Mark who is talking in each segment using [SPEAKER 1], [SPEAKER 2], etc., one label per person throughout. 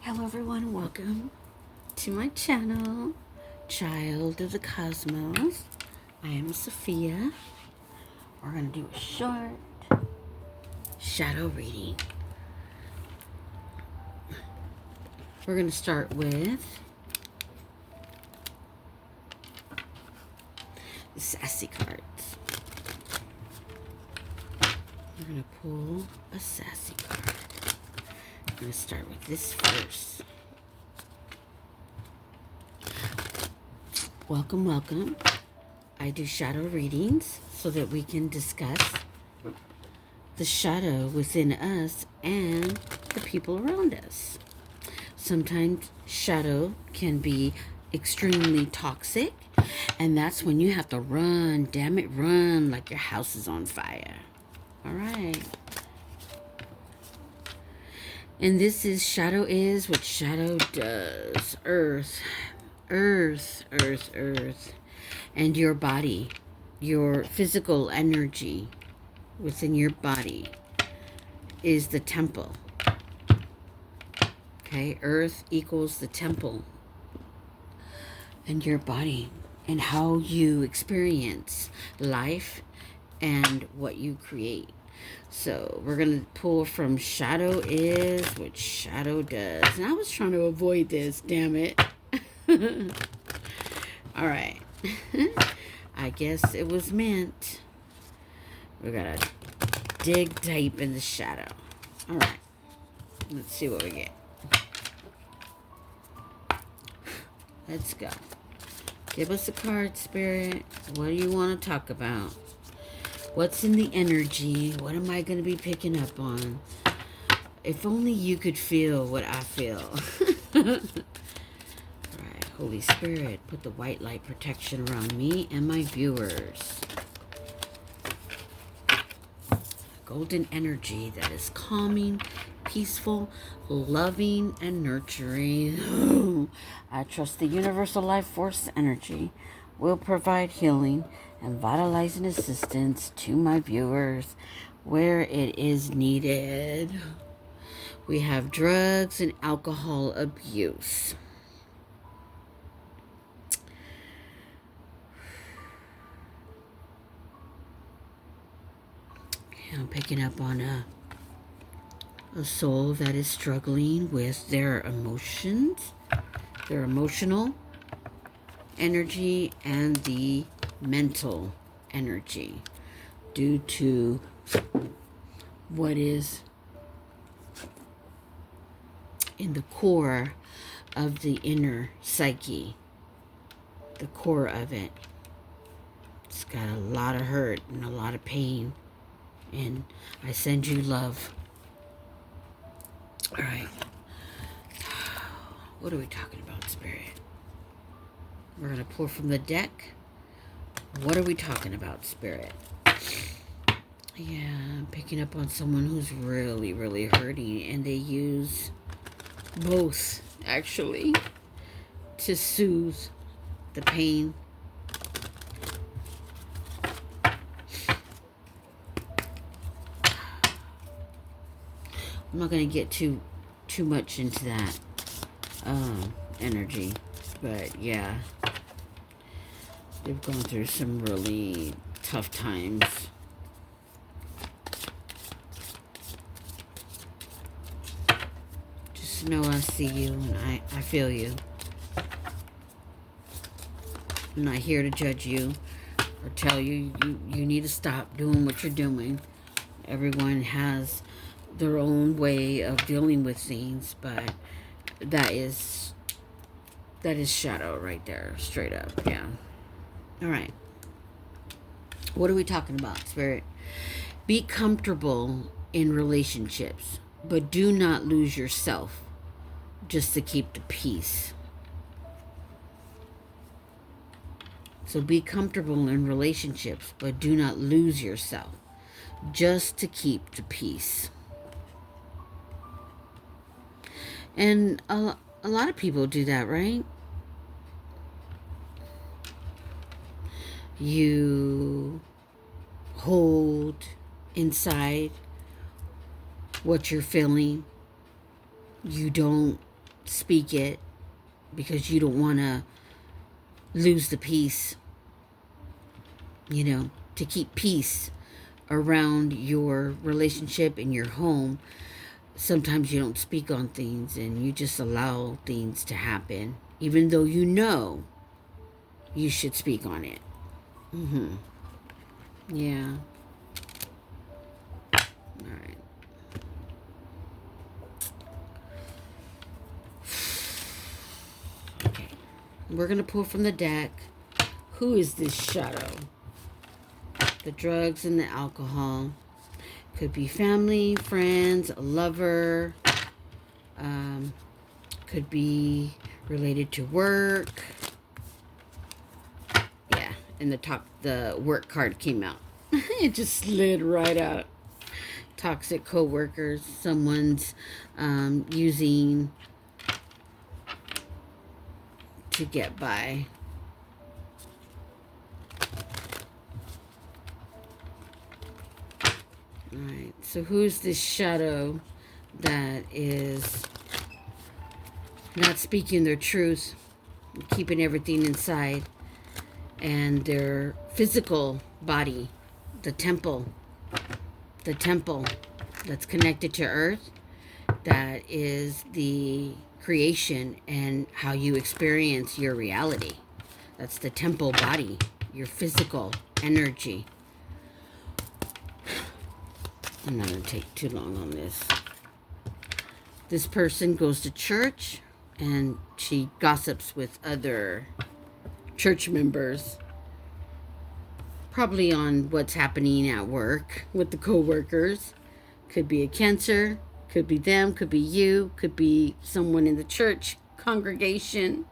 [SPEAKER 1] Hello everyone, welcome to my channel, Child of the Cosmos. I am Sophia. We're going to do a short shadow reading. We're going to start with the sassy cards. We're going to pull a sassy card. I'm going to start with this first. Welcome, welcome. I do shadow readings so that we can discuss the shadow within us and the people around us. Sometimes shadow can be extremely toxic, and that's when you have to run, damn it, run like your house is on fire. All right. And this is shadow is what shadow does. Earth, earth, earth, earth. And your body, your physical energy within your body is the temple. Okay, earth equals the temple. And your body and how you experience life and what you create. So we're going to pull from shadow is what shadow does. And I was trying to avoid this, damn it. All right. I guess it was meant. We're going to dig deep in the shadow. All right. Let's see what we get. Let's go. Give us a card, Spirit. What do you want to talk about? What's in the energy? What am I going to be picking up on? If only you could feel what I feel. All right, Holy Spirit, put the white light protection around me and my viewers. Golden energy that is calming, peaceful, loving, and nurturing. I trust the universal life force energy will provide healing and vitalizing assistance to my viewers where it is needed. We have drugs and alcohol abuse. I'm picking up on a soul that is struggling with their emotions, their emotional energy, and the mental energy due to what is in the core of the inner psyche, the core of it. It's got a lot of hurt and a lot of pain, and I send you love. All right. What are we talking about, Spirit? We're going to pull from the deck. What are we talking about, Spirit? Yeah, I'm picking up on someone who's really, really hurting, and they use both, actually, to soothe the pain. I'm not going to get too much into that energy, but yeah, they've gone through some really tough times. Just know I see you and I feel you. I'm not here to judge you or tell you you need to stop doing what you're doing. Everyone has their own way of dealing with things, but that is shadow right there, straight up. Yeah. All right. What are we talking about, Spirit? Be comfortable in relationships, but do not lose yourself just to keep the peace. So be comfortable in relationships, but do not lose yourself just to keep the peace. And a lot of people do that, right? You hold inside what you're feeling. You don't speak it because you don't want to lose the peace, you know, to keep peace around your relationship in your home. Sometimes you don't speak on things and you just allow things to happen, even though you know you should speak on it. Yeah. All right. Okay. We're going to pull from the deck. Who is this shadow? The drugs and the alcohol. Could be family, friends, a lover. Could be related to work. Yeah, and the work card came out. It just slid right out. Toxic co-workers. Someone's using to get by. Alright, so who's this shadow that is not speaking their truth, keeping everything inside, and their physical body, the temple that's connected to earth, that is the creation and how you experience your reality. That's the temple body, your physical energy. I'm not going to take too long on this. This person goes to church and she gossips with other church members, probably on what's happening at work with the co-workers. Could be a Cancer, could be them, could be you, could be someone in the church congregation.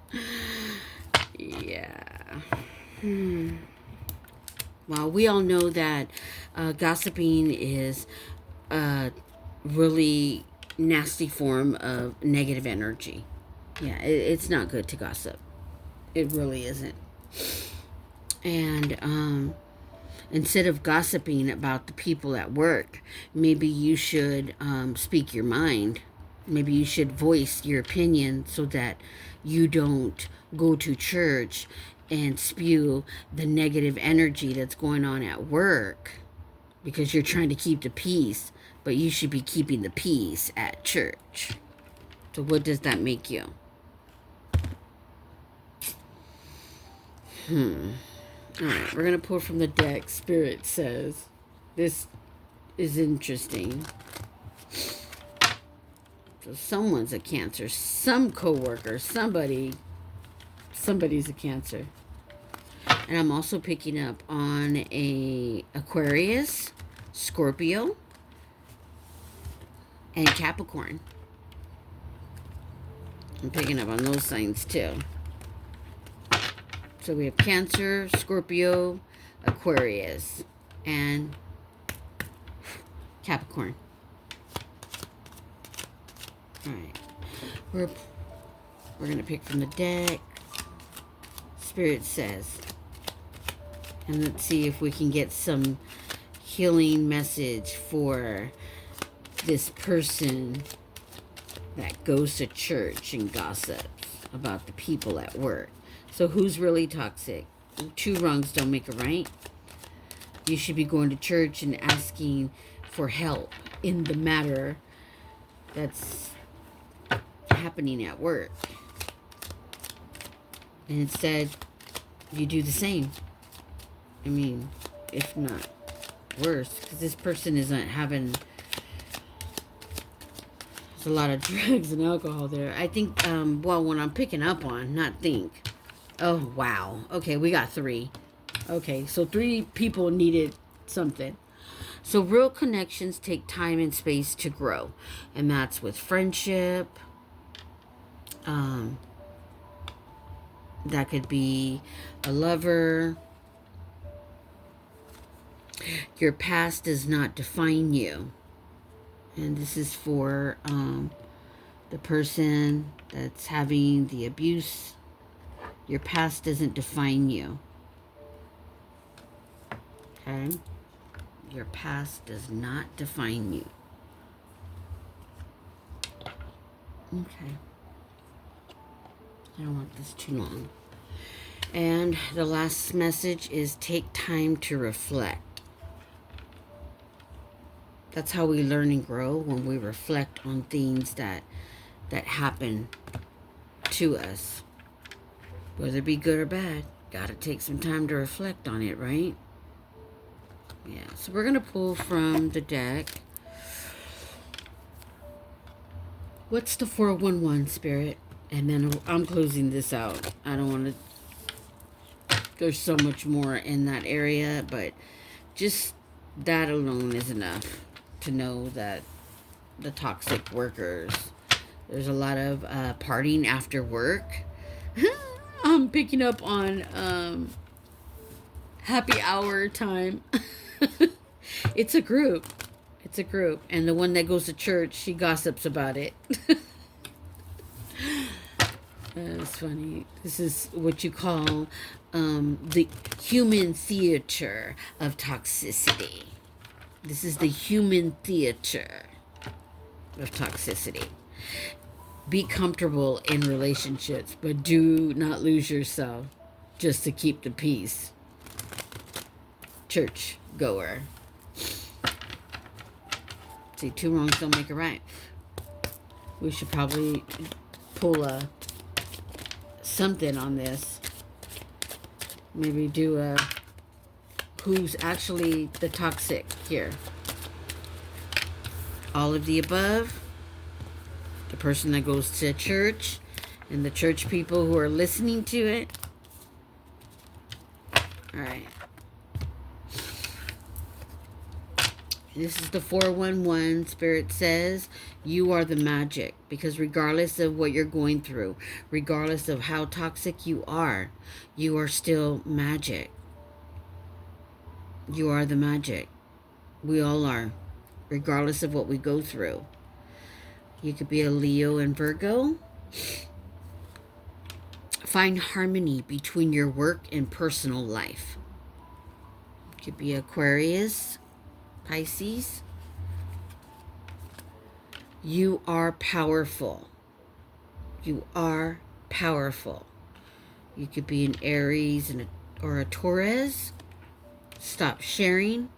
[SPEAKER 1] Yeah. Well, we all know that gossiping is a really nasty form of negative energy. Yeah, it's not good to gossip. It really isn't. And instead of gossiping about the people at work, maybe you should speak your mind. Maybe you should voice your opinion so that you don't go to church and spew the negative energy that's going on at work because you're trying to keep the peace, but you should be keeping the peace at church. So what does that make you? Alright, we're going to pull from the deck. Spirit says, this is interesting. So someone's a Cancer. Some coworker, somebody's a Cancer. And I'm also picking up on a Aquarius, Scorpio, and Capricorn. I'm picking up on those signs too. So we have Cancer, Scorpio, Aquarius, and Capricorn. Alright. We're going to pick from the deck. Spirit says. And let's see if we can get some healing message for this person that goes to church and gossips about the people at work. So who's really toxic? Two wrongs don't make a right. You should be going to church and asking for help in the matter that's happening at work. And instead, you do the same. I mean, if not worse, because this person isn't having... There's a lot of drugs and alcohol there. I think, well, when I'm picking up on, not think. Oh, wow. Okay, we got 3. Okay, so 3 people needed something. So real connections take time and space to grow. And that's with friendship. That could be a lover. Your past does not define you. And this is for the person that's having the abuse. Your past doesn't define you. Okay? Your past does not define you. Okay. I don't want this too long. And the last message is take time to reflect. That's how we learn and grow, when we reflect on things that happen to us. Whether it be good or bad, gotta take some time to reflect on it, right? Yeah, so we're gonna pull from the deck. What's the 411, Spirit? And then I'm closing this out. I don't want to... There's so much more in that area, but just that alone is enough to know that the toxic workers... There's a lot of partying after work. I'm picking up on happy hour time. It's a group. It's a group. And the one that goes to church, she gossips about it. That's funny. This is what you call the human theater of toxicity. This is the human theater of toxicity. Be comfortable in relationships, but do not lose yourself just to keep the peace. Church goer. See, two wrongs don't make a right. We should probably pull something on this. Maybe do a who's actually the toxic here. All of the above. The person that goes to church and the church people who are listening to it. All right. This is the 411. Spirit says you are the magic, because regardless of what you're going through, regardless of how toxic you are still magic. You are the magic. We all are, regardless of what we go through. You could be a Leo and Virgo. Find harmony between your work and personal life. You could be Aquarius, Pisces. You are powerful. You are powerful. You could be an Aries or a Taurus. Stop sharing.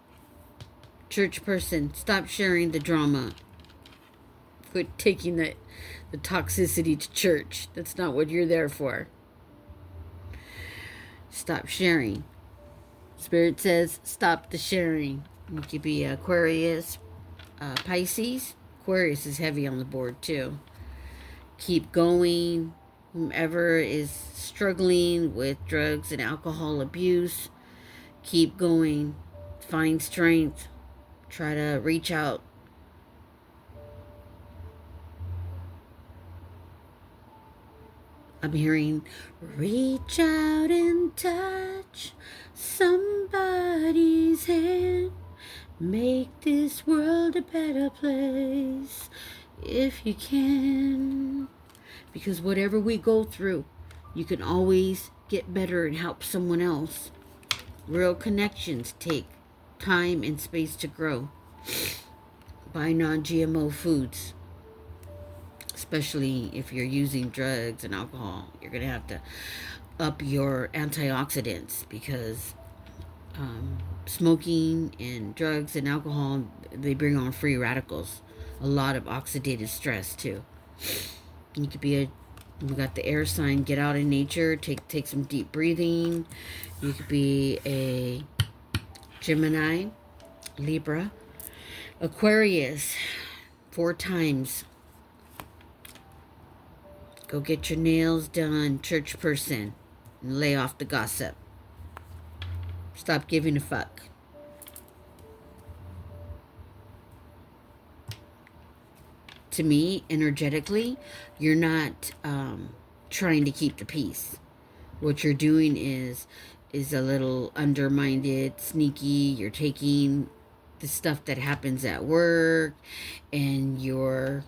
[SPEAKER 1] Church person, stop sharing the drama. Quit taking the toxicity to church. That's not what you're there for. Stop sharing. Spirit says stop the sharing. You could be Aquarius, Pisces. Aquarius is heavy on the board too. Keep going. Whomever is struggling with drugs and alcohol abuse, keep going. Find strength. Try to reach out. I'm hearing, reach out and touch somebody's hand. Make this world a better place if you can. Because whatever we go through, you can always get better and help someone else. Real connections take time and space to grow. Buy non-GMO foods. Especially if you're using drugs and alcohol, you're going to have to up your antioxidants, because smoking and drugs and alcohol, they bring on free radicals. A lot of oxidative stress too. You could be we got the air sign, get out in nature, take some deep breathing. You could be a Gemini, Libra, Aquarius, 4 times. Go get your nails done, church person, and lay off the gossip. Stop giving a fuck. To me, energetically, you're not trying to keep the peace. What you're doing is a little undermined, sneaky. You're taking the stuff that happens at work and you're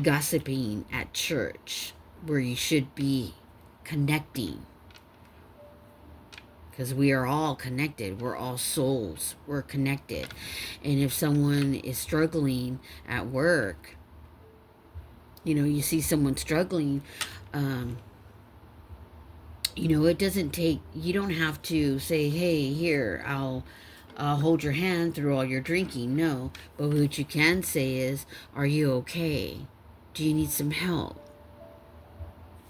[SPEAKER 1] gossiping at church, where you should be connecting, because we are all connected. We're all souls. We're connected. And if someone is struggling at work, You know, you see someone struggling, you know, it doesn't take, you don't have to say, hey, here, I'll hold your hand through all your drinking. No. But what you can say is, are you okay? Do you need some help?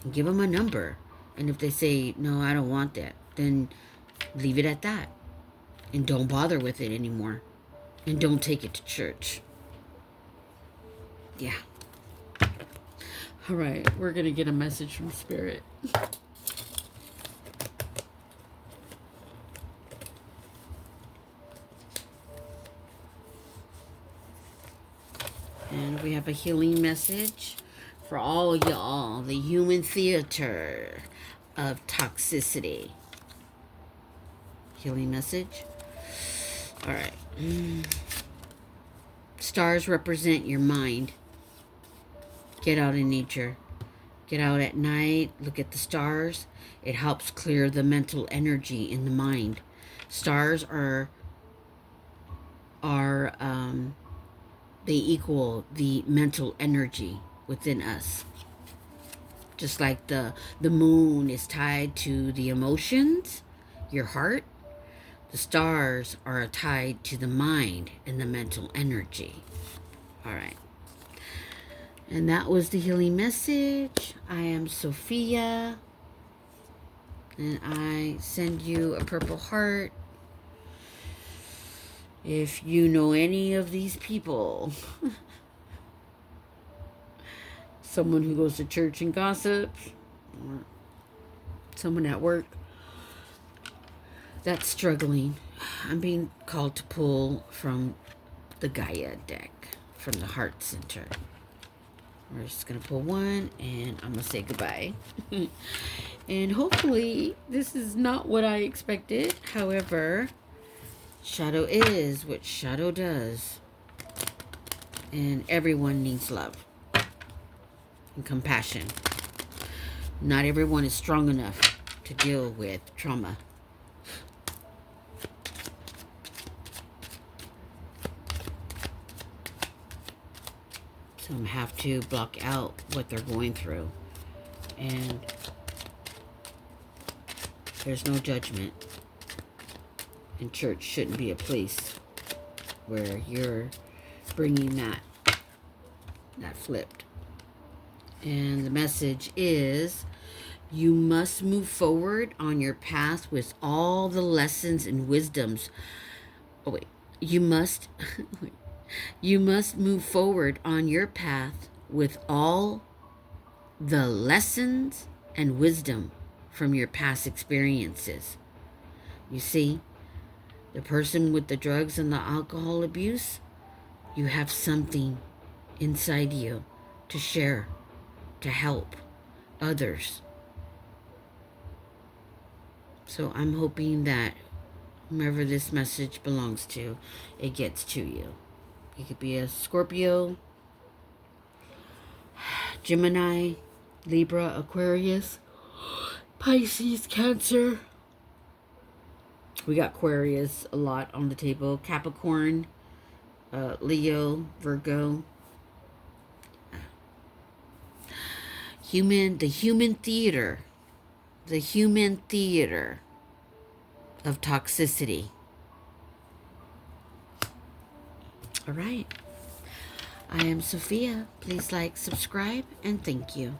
[SPEAKER 1] And give them a number. And if they say, no, I don't want that, then leave it at that. And don't bother with it anymore. And don't take it to church. Yeah. All right, we're going to get a message from Spirit. And we have a healing message for all y'all, the human theater of toxicity. Healing message. All right. Stars represent your mind. Get out in nature. Get out at night. Look at the stars. It helps clear the mental energy in the mind. Stars they equal the mental energy within us. Just like the moon is tied to the emotions, your heart, the stars are tied to the mind and the mental energy. All right. And that was the healing message. I am Sophia. And I send you a purple heart. If you know any of these people, someone who goes to church and gossips, or someone at work that's struggling, I'm being called to pull from the Gaia deck, from the Heart Center. We're just going to pull one, and I'm going to say goodbye. And hopefully, this is not what I expected. However, shadow is what shadow does. And everyone needs love and compassion. Not everyone is strong enough to deal with trauma. Some have to block out what they're going through. And there's no judgment. And church shouldn't be a place where you're bringing that flipped. And the message is, you must move forward on your path with all the lessons and wisdoms. Oh, wait. You must move forward on your path with all the lessons and wisdom from your past experiences. You see, the person with the drugs and the alcohol abuse, you have something inside you to share, to help others. So I'm hoping that whomever this message belongs to, it gets to you. It could be a Scorpio, Gemini, Libra, Aquarius, Pisces, Cancer. We got Aquarius a lot on the table. Capricorn, Leo, Virgo. The human theater of toxicity. All right. I am Sophia. Please like, subscribe, and thank you.